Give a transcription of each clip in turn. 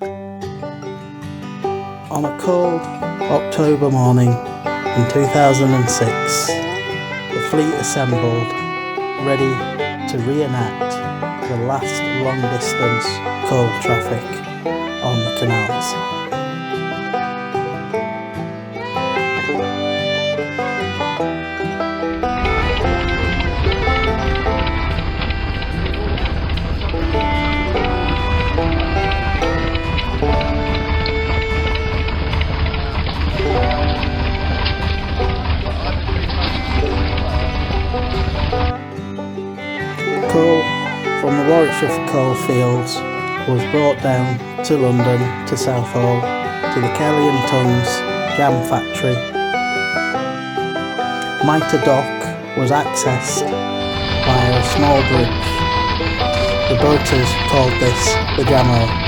On a cold October morning in 2006, the fleet assembled, ready to reenact the last long-distance coal traffic on the canals. Coal from the Warwickshire coal fields was brought down to London, to Southall, to the Kelly and Tongues jam factory. Mitre Dock was accessed via a small bridge. The boaters called this the Jammo.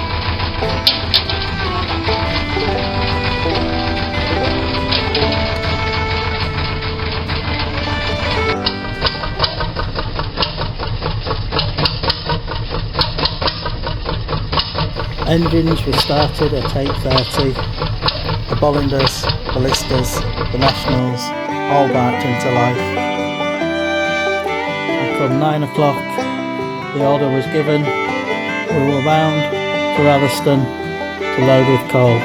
Engines were started at 8:30, the Bollingers, the Listers, the Nationals all barked into life. And come 9 o'clock the order was given, we were bound for Atherstone to load with coal.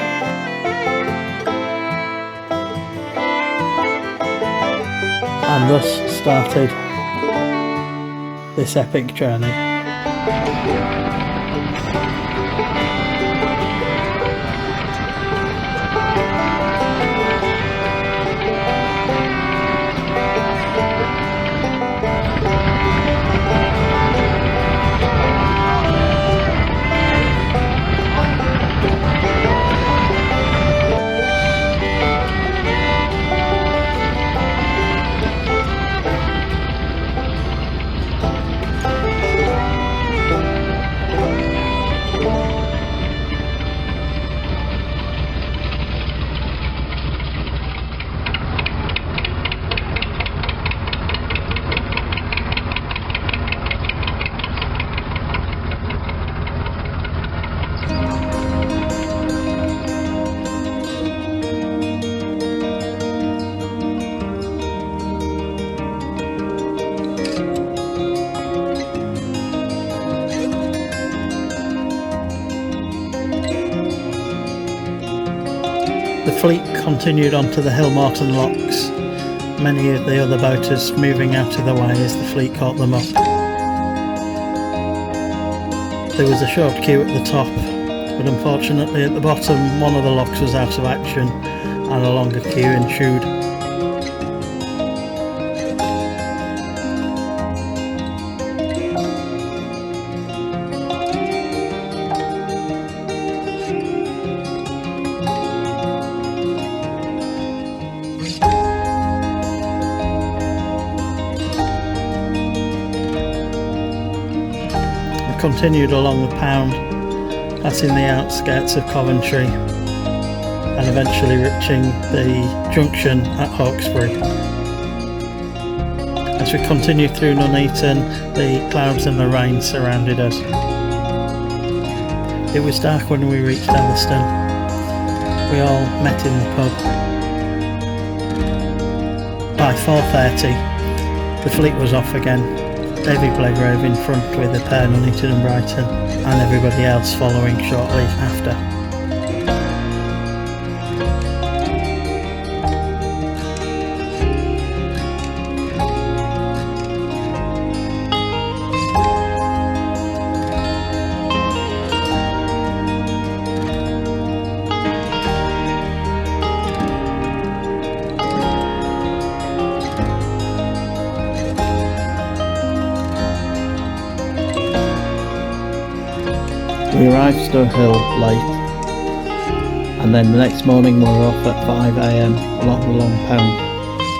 And thus started this epic journey. The fleet continued on to the Hillmorton locks, many of the other boaters moving out of the way as the fleet caught them up. There was a short queue at the top, but unfortunately at the bottom one of the locks was out of action and a longer queue ensued. Continued along the Pound, passing the outskirts of Coventry and eventually reaching the junction at Hawkesbury. As we continued through Nuneaton, the clouds and the rain surrounded us. It was dark when we reached Atherstone. We all met in the pub. By 4:30 the fleet was off again. Davy Blagrave in front with a pair Nuneaton and Brighton, and everybody else following shortly after. We arrived Stow Hill late, and then the next morning we were off at 5 AM along the Long Pound,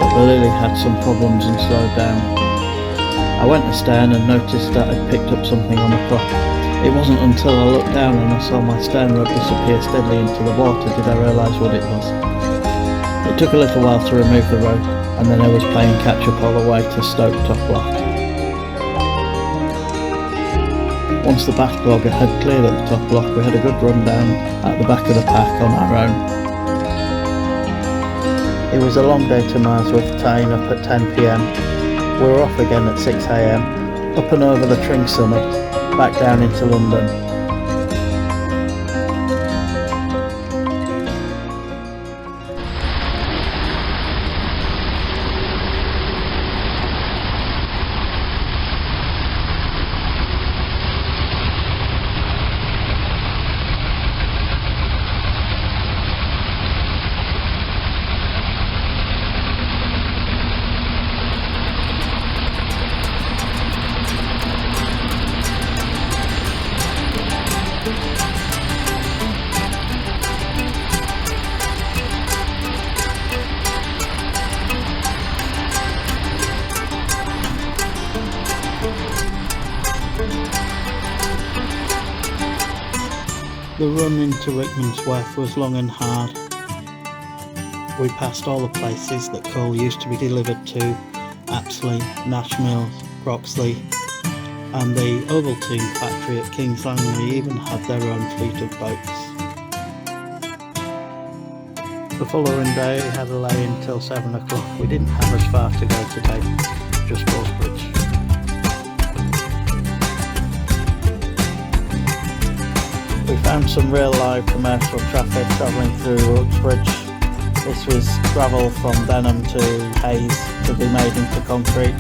but the Lily had some problems and slowed down. I went astern and noticed that I'd picked up something on the prop. It wasn't until I looked down and I saw my stern rod disappear steadily into the water did I realise what it was. It took a little while to remove the rope, and then I was playing catch up all the way to Stoke Top Lock. Once the backlogger had cleared at the top block, we had a good run down at the back of the pack on our own. It was a long day to Marsworth, tying up at 10 PM. We were off again at 6 AM, up and over the Tring summit, back down into London. The run into Rickmansworth was long and hard. We passed all the places that coal used to be delivered to: Apsley, Nash Mills, Croxley, and the Ovaltine factory at King's Langley even had their own fleet of boats. The following day we had a lay until 7 o'clock. We didn't have as far to go today, just Ballsbridge. We found some real live commercial traffic travelling through Uxbridge. This was gravel from Denham to Hayes to be made into concrete.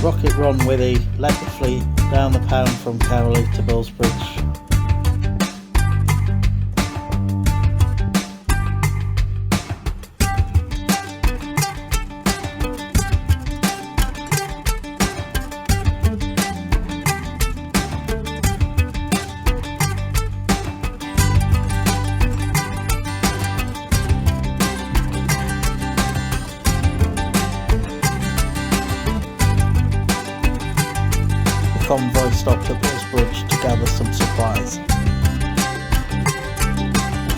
Rocket Ron Withy led the fleet down the pound from Cowley to Ballsbridge. The convoy stopped at Ballsbridge to gather some supplies.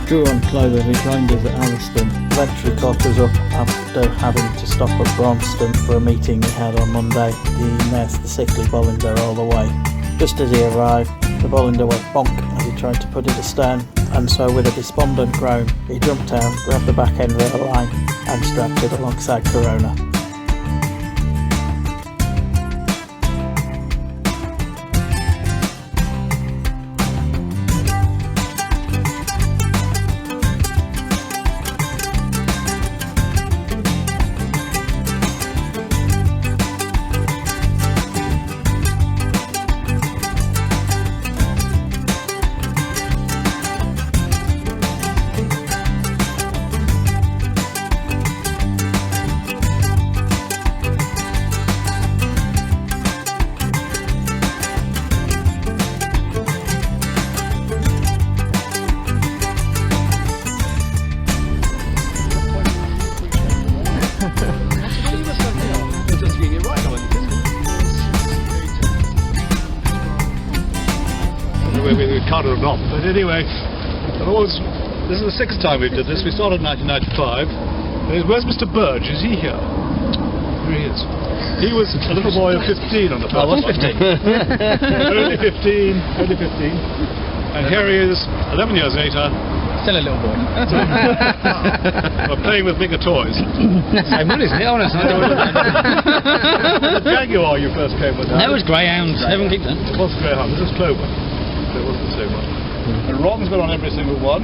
Drew and Clover, who joined us at Alliston, eventually caught us up after having to stop at Braunston for a meeting we had on Monday. He nursed the sickly Bollinger all the way. Just as he arrived, the Bollinger went bonk as he tried to put it astern, and so with a despondent groan, he jumped down, grabbed the back end rail line and strapped it alongside Corona. We counted or not, but anyway, this is the 6th time we've did this. We started in 1995. Where's Mr. Burge? Is he here? Here he is. He was a little boy of 15 on the first I was 15. Only 15. And here he is, 11 years later. Still a little boy. We're playing with bigger toys. Same one, isn't it? Honestly. The Jaguar you first came with. That was greyhounds. Haven't kicked them. It was greyhound. This is Clover. It wasn't the same one. And Ron's been on every single one.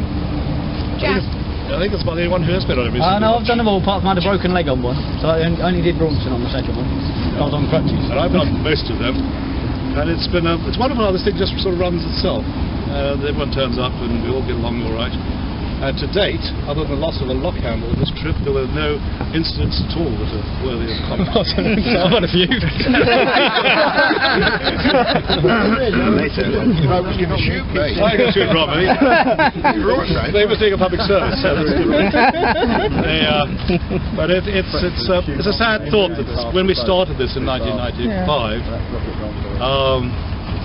Jack. I think it's about the only one who has been on every single one. No, I've done them all apart from I had a broken leg on one. So I only did Braunston on the second one. I was on crutches. And I've done most of them. And it's been it's wonderful how this thing just sort of runs itself. Everyone turns up and we all get along all right. And to date, other than the loss of a lock handle on this trip, there were no incidents at all that are worthy of comment. I've had a few. I can shoot Robbie. They were doing a public service, so that's different. But it's a sad thought that when we started this in 1995,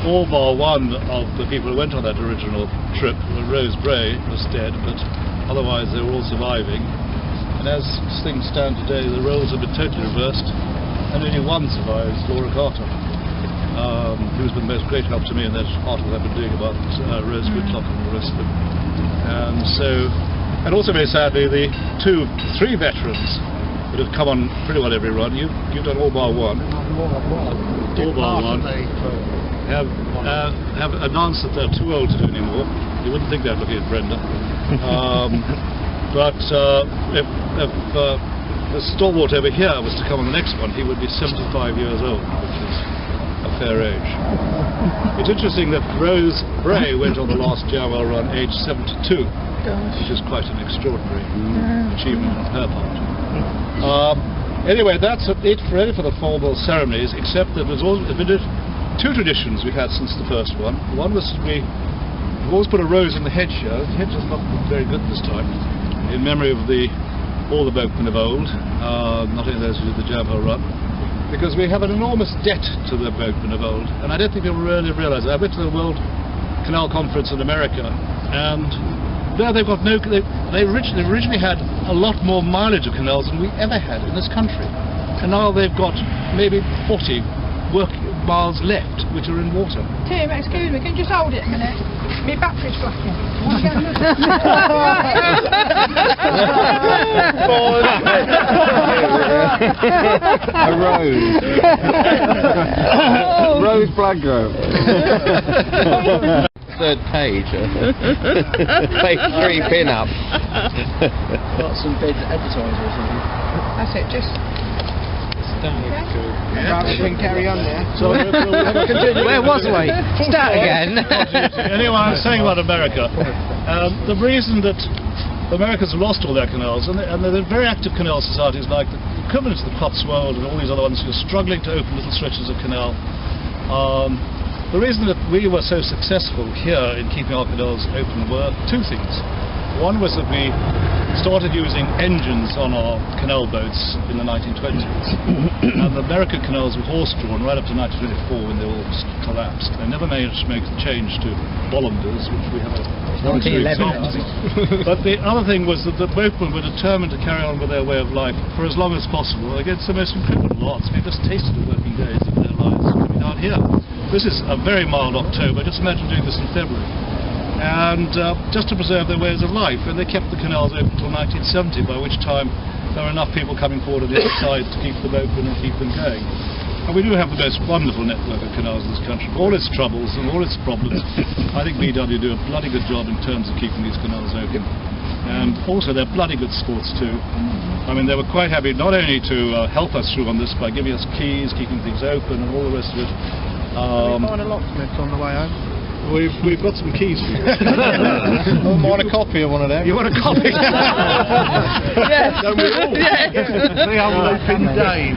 all bar one of the people who went on that original trip, Rose Bray, was dead, but otherwise they were all surviving. And as things stand today, the roles have been totally reversed, and only one survives, Laura Carter, who's been the most great help to me in that article I've been doing about Rose Whitlock and the rest of them. And also very sadly, the three veterans that have come on pretty well every run. You've done all bar one. All bar one. Have announced that they're too old to do anymore. You wouldn't think that looking at Brenda. But if the stalwart over here was to come on the next one, he would be 75 years old, which is a fair age. It's interesting that Rose Bray went on the last Jamal run age 72, which is quite an extraordinary achievement on her part. Anyway, that's it ready for the formal ceremonies, except that there's been two traditions we've had since the first one. One was we've always put a rose in the hedge here. The hedge has not been very good this time, in memory of all the boatmen of old, not only those who did the Jamal run, because we have an enormous debt to the boatmen of old, and I don't think people really realise that. I went to the World Canal Conference in America, and there they've got they originally had a lot more mileage of canals than we ever had in this country, and now they've got maybe 40 miles left which are in water. Tim, excuse me, can you just hold it a minute? My battery's flashing. A rose. Rose Blackgrove. Third page. Page 3 pin-up. Got some big advertisers or something. That's it, just... Right, we can carry on there. So continue. Where was we? Start again. Anyway, I was saying about America. The reason that the Americans have lost all their canals, and they're very active canal societies like the equivalent to the Cotswold and all these other ones who are struggling to open little stretches of canal. The reason that we were so successful here in keeping our canals open were two things. One was that we started using engines on our canal boats in the 1920s. And the American canals were horse-drawn right up to 1924 when they all collapsed. They never managed to make the change to bollanders, which we have a... 1911. But the other thing was that the boatmen were determined to carry on with their way of life for as long as possible against the most incredible odds. We've just tasted the working days of their lives coming down here. This is a very mild October. Just imagine doing this in February. And just to preserve their ways of life, and they kept the canals open until 1970, by which time there were enough people coming forward on the outside to keep them open and keep them going. And we do have the most wonderful network of canals in this country. For all its troubles and all its problems, I think BW do a bloody good job in terms of keeping these canals open. And also they're bloody good sports too. I mean, they were quite happy not only to help us through on this by giving us keys, keeping things open and all the rest of it. We find a locksmith on the way home. We've got some keys for you. I want a copy of one of them. You want a copy? Yes. Don't we all? Yes. They have open Dave.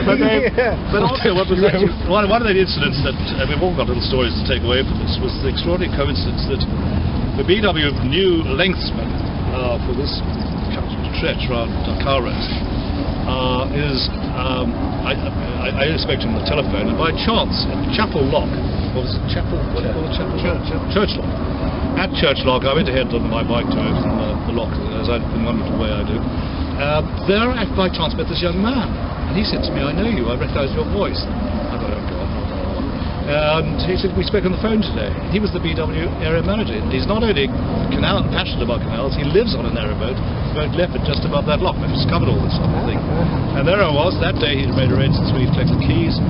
But also, what was actually, one of the incidents that we've all got little stories to take away from this was the extraordinary coincidence that the BW new lengthsman for this stretch around Dakar I spoke to him on the telephone, and by chance at Chapel Lock, what was it, Chapel? What do you call it? Church Lock. At Church Lock, I went ahead on my bike to open the lock, as I've been wonderful way I do. There I by chance met this young man, and he said to me, "I know you, I recognise your voice." I thought, "Oh God." And he said, "We spoke on the phone today." He was the BW area manager, and he's not only passionate about canals, he lives on an aeroboat, left it just above that lock. We've discovered all this sort of thing. And there I was, that day he'd made arrangements for me to collect the keys,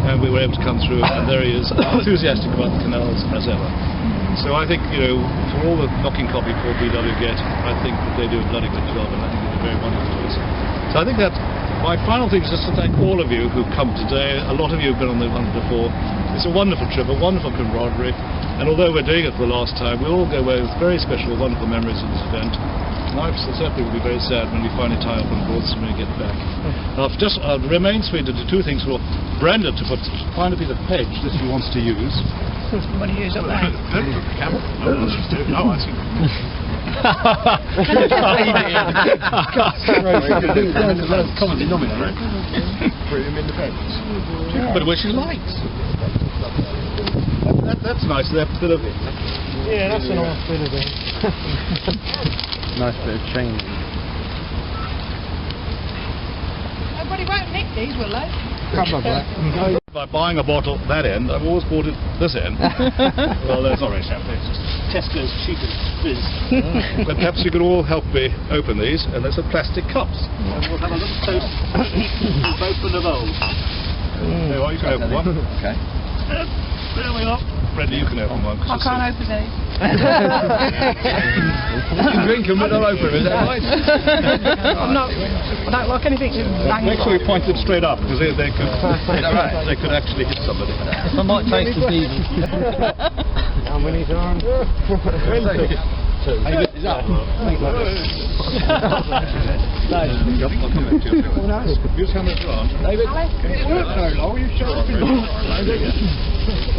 and we were able to come through, and there he is, enthusiastic about the canals as ever. So I think, for all the knocking copy for BW get, I think that they do a bloody good job, and I think they're very wonderful to us. So I think that my final thing is just to thank all of you who've come today. A lot of you have been on the one before. It's a wonderful trip, a wonderful camaraderie, and although we're doing it for the last time, we all go away with very special, wonderful memories of this event. And I certainly will be very sad when we finally tie up on board and we get back. Now, it remains for me to do two things. For Brenda to find a piece of hedge that she wants to use. What do you use up there? No, I see. Common denominator. Put him in the pens. But where she likes. That's nice. That bit of it. Yeah, that's a nice bit of it. Nice bit of change. Nobody won't nick these, will they? Probably. By buying a bottle at that end, I've always bought it this end. Well, that's not really champagne, it's just Tesco's cheapest fizz. But perhaps you could all help me open these, and there's some plastic cups. And we'll have a little toast open of old. There you are, you can open one. Okay. There we are. Brenda, you can open one. I can't open these. You can drink them but not open them, is that right? I'm not. I don't like anything to bang. Make sure you point them straight up, because they could actually hit somebody. I might taste the diesel. How many times?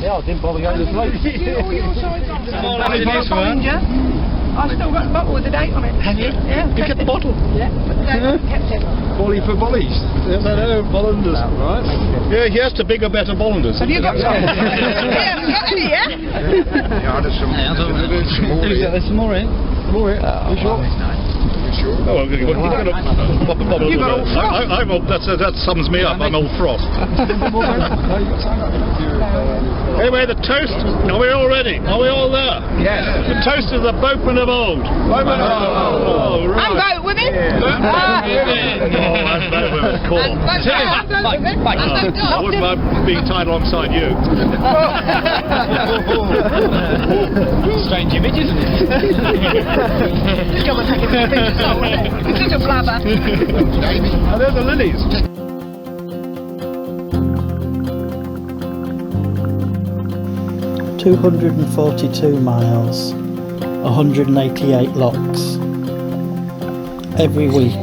Yeah, I didn't bother going to the place. All your sides on. I've still got the bottle with the date on it. Have you? Yeah. You kept the bottle? Yeah, but the date on it, kept it. Volley for volleys. No, Bollanders, right? Yeah, here's to bigger, better Bollanders. Have you got some? Yeah, haven't got any yet. Yeah, there's some more here. There's some more in. More here. You sure? You sure? Oh, well, you're going to pop a bottle. You've got Old Frost. That sums me up. I'm Old Frost. Anyway, the toast. Are we all ready? Are we all there? Yes. The toast is the boatman of old. Boatman of old. Oh, right. And vote women. And boat women. Cool. And vote women. I wouldn't mind being tied alongside you. Strange image, isn't it? Just go and take a pinch of salt, isn't it? It's such a blabber. And there's the lilies. 242 miles, 188 locks. Every week,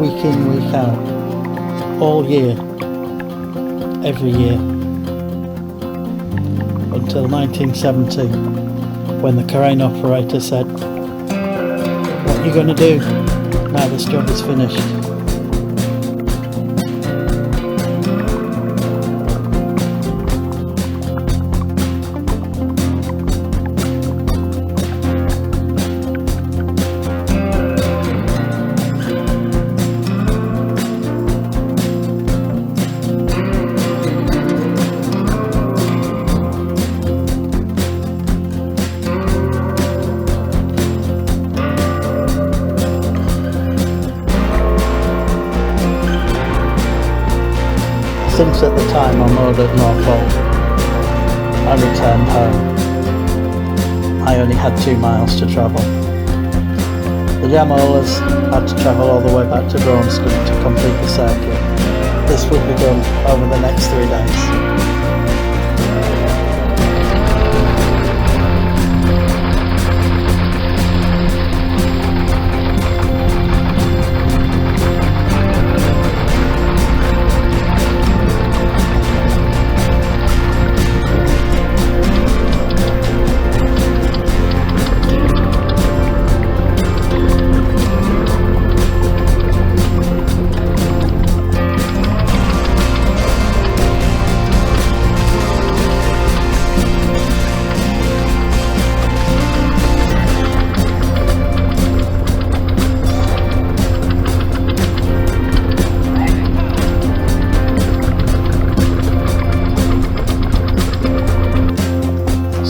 week in, week out, all year, every year. Until 1970, when the crane operator said, "What are you going to do now this job is finished?" Since at the time I moored at Northolt, I returned home. I only had 2 miles to travel. The jam haulers had to travel all the way back to Braunston to complete the circuit. This would be done over the next 3 days.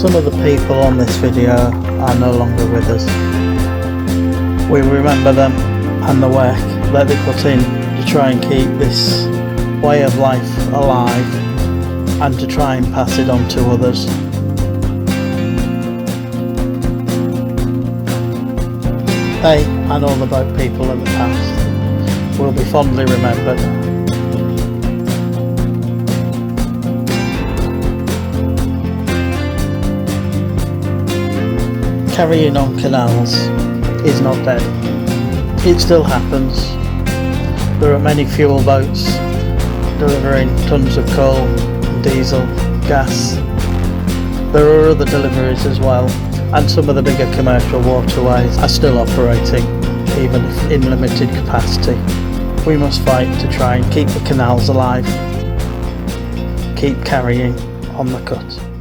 Some of the people on this video are no longer with us. We remember them and the work that they put in to try and keep this way of life alive and to try and pass it on to others. They and all the boat people in the past will be fondly remembered. carrying on canals is not dead. It still happens. There are many fuel boats delivering tons of coal, diesel, gas. There are other deliveries as well, and some of the bigger commercial waterways are still operating, even if in limited capacity. We must fight to try and keep the canals alive, keep carrying on the cut.